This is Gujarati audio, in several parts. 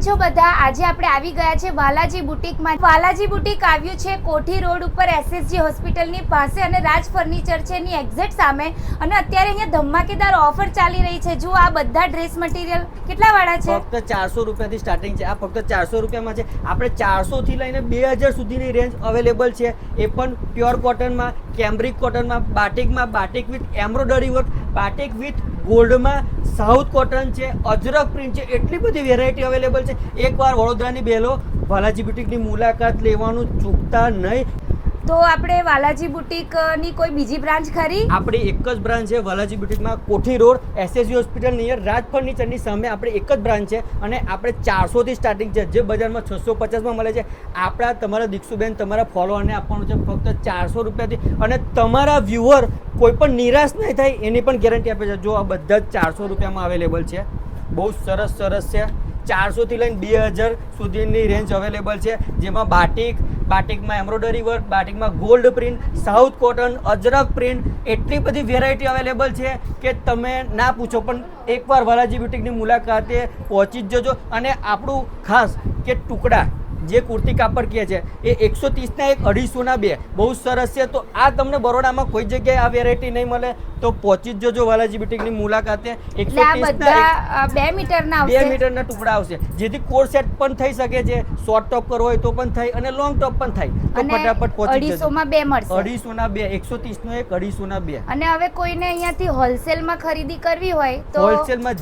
છો બધા? આજે આપણે આવી ગયા છે વાલાજી બુટીકમાં. વાલાજી બુટીક આવ્યું છે કોઠી રોડ ઉપર એસએસજી હોસ્પિટલની પાસે અને રાજ ફર્નિચર છે એની એક્ઝેક્ટ સામે. અને અત્યારે અહીંયા ધમાકેદાર ઓફર ચાલી રહી છે. જો આ બધા ડ્રેસ મટીરિયલ કેટલા વાળા છે? ફક્ત 400 રૂપિયાથી સ્ટાર્ટિંગ છે. આ ફક્ત 400 રૂપિયામાં છે. આપણે 400 થી લઈને 2000 સુધીની રેન્જ અવેલેબલ છે. એ પણ પ્યોર કોટનમાં, કેમ્બ્રિક કોટનમાં, batik with embroidery work, batik with ગોલ્ડમાં, સાઉથ કોટન છે, અજરક પ્રિન્ટ છે. એટલી બધી વેરાયટી અવેલેબલ છે. એકવાર વડોદરાની બેલો વાલાજી બુટીકની મુલાકાત લેવાનું ચૂકતા નહીં. તો આપણે વાલાજી બુટીકની કોઈ બીજી બ્રાન્ચ ખરી? આપણી એક જ બ્રાન્ચ છે વાલાજી બુટીકમાં, કોઠી રોડ એસએસજી હોસ્પિટલ નિયર રાજ ફર્નિચરની સામે આપણી એક જ બ્રાન્ચ છે. અને આપણે 400 થી સ્ટાર્ટિંગ છે, જે બજારમાં 650માં મળે છે. આપણા તમારા દીક્ષુબેન તમારા ફોલોઅરને આપવાનું છે ફક્ત 400 રૂપિયાથી. અને તમારા વ્યુઅર કોઈ પણ નિરાશ નહીં થાય એની પણ ગેરંટી આપે છે. જો આ બધા જ 400 રૂપિયામાં અવેલેબલ છે. બહુ સરસ છે. 400 થી લઈને 2000 સુધીની રેન્જ અવેલેબલ છે, જેમાં બાટિકમાં એમ્બ્રોઇડરી વર્ક, બાટિકમાં gold print, south cotton, Ajrak print, એટલી બધી વેરાયટી અવેલેબલ છે કે તમે ના પૂછો. પણ એકવાર વાલાજી બુટીકની મુલાકાતે પહોંચી જ જજો. અને આપણું ખાસ કે ટુકડા જે કુર્તી કાપડ કહે છે એ 130ના 1, 250ના 2 બહુ સરસ છે. તો આ તમને બરોડામાં કોઈ જગ્યાએ આ વેરાયટી નહીં મળે, તો પહોંચી જ જજો વાલાજી બુટીકની મુલાકાતે. 130ના 2 મીટરના આવશે, 2 મીટરના ટુકડા આવશે, જેથી કોટ સેટ પણ થઈ શકે છે. શોર્ટ ટોપ કરવો હોય તો પણ થાય અને લોંગ ટોપ પણ થાય. તો ફટાફટ પહોંચી જજો. 250માં 2 મળશે. 250ના 2, 130નો 1, 250ના 2. અને હવે કોઈને અહીંયાથી હોલસેલમાં ખરીદી કરવી હોય તો હોલસેલમાં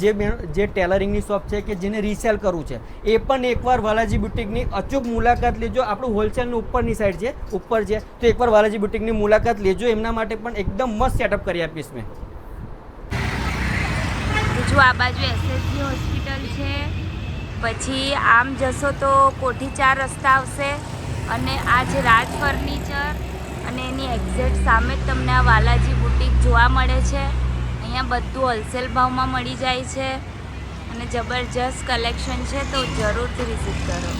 જે ટેલરિંગની શોપ છે કે જેને રીસેલ કરવું છે એ પણ એકવાર વાલાજી બુટીકની અચૂક મુલાકાત લેજો. આપણું હોલસેલનું ઉપરની સાઈડ છે, ઉપર છે, તો એકવાર વાલાજી બુટીકની મુલાકાત લેજો. એમના માટે પણ એકદમ મસ્ત સેટઅપ કરી આપીશ મેં. જો આ બાજુ એસએસજી હોસ્પિટલ છે, પછી આમ જશો તો કોઠી 4 રસ્તા આવશે અને આ છે રાજ ફર્નિચર અને એની એક્ઝેક્ટ સામે જ તમને આ વાલાજી બુટીક જોવા મળે છે. અહીંયા બધું હોલસેલ ભાવમાં મળી જાય છે અને જબરજસ્ત કલેક્શન છે, તો જરૂરથી વિઝિટ કરો.